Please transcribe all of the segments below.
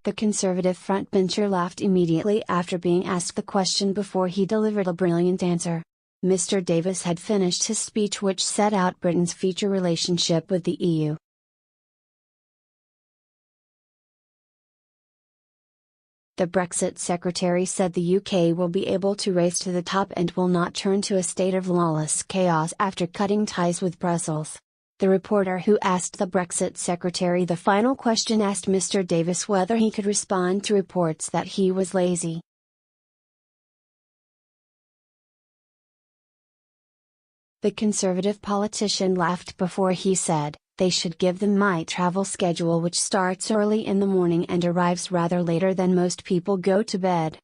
The Conservative frontbencher laughed immediately after being asked the question before he delivered a brilliant answer. Mr. Davis had finished his speech, which set out Britain's future relationship with the EU. The Brexit Secretary said the UK will be able to race to the top and will not turn to a state of lawless chaos after cutting ties with Brussels. The reporter who asked the Brexit Secretary the final question asked Mr. Davis whether he could respond to reports that he was lazy. The Conservative politician laughed before he said, "They should give them my travel schedule, which starts early in the morning and arrives rather later than most people go to bed."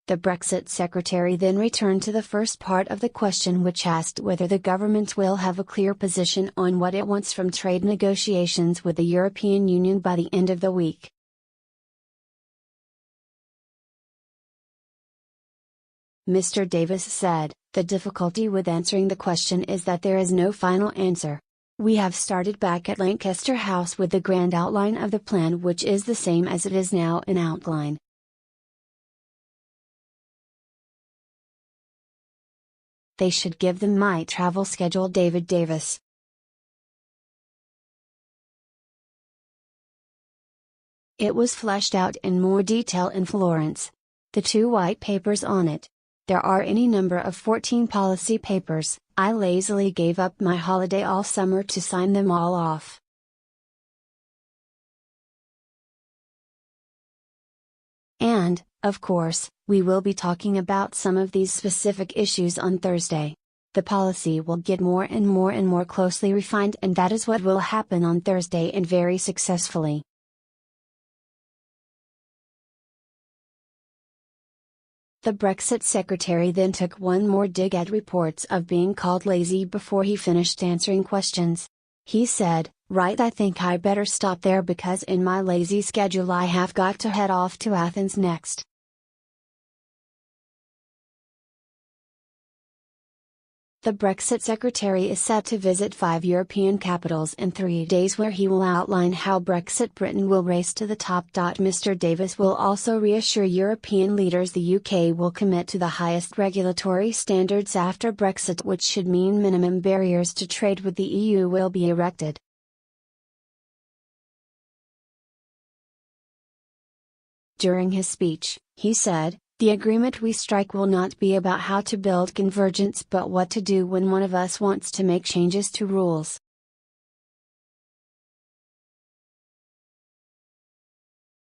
The Brexit Secretary then returned to the first part of the question, which asked whether the government will have a clear position on what it wants from trade negotiations with the European Union by the end of the week. Mr. Davis said, "The difficulty with answering the question is that there is no final answer. We have started back at Lancaster House with the grand outline of the plan, which is the same as it is now in outline. They should give them my travel schedule." David Davis. It was fleshed out in more detail in Florence. The 2 white papers on it. There are any number of 14 policy papers. I lazily gave up my holiday all summer to sign them all off. And, of course, we will be talking about some of these specific issues on Thursday. The policy will get more and more closely refined, and that is what will happen on Thursday, and very successfully. The Brexit Secretary then took one more dig at reports of being called lazy before he finished answering questions. He said, "Right, I think I better stop there because in my lazy schedule I have got to head off to Athens next." The Brexit Secretary is set to visit 5 European capitals in 3 days, where he will outline how Brexit Britain will race to the top. Mr. Davis will also reassure European leaders the UK will commit to the highest regulatory standards after Brexit, which should mean minimum barriers to trade with the EU will be erected. During his speech, he said, "The agreement we strike will not be about how to build convergence, but what to do when one of us wants to make changes to rules."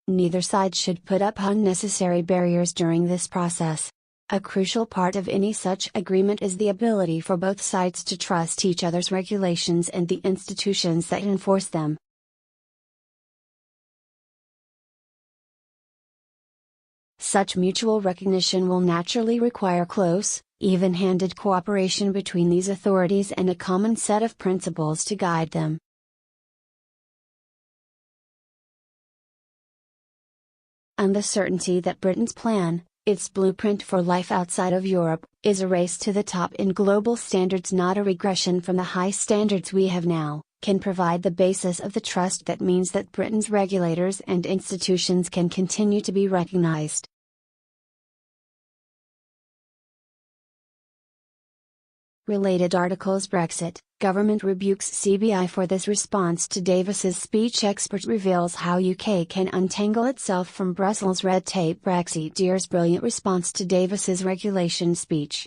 Neither side should put up unnecessary barriers during this process. A crucial part of any such agreement is the ability for both sides to trust each other's regulations and the institutions that enforce them. Such mutual recognition will naturally require close, even-handed cooperation between these authorities and a common set of principles to guide them. And the certainty that Britain's plan, its blueprint for life outside of Europe, is a race to the top in global standards, not a regression from the high standards we have now, can provide the basis of the trust that means that Britain's regulators and institutions can continue to be recognized. Related articles: Brexit, government rebukes CBI for this response to Davis's speech. Expert reveals how UK can untangle itself from Brussels red tape. Brexiteers' brilliant response to Davis's regulation speech.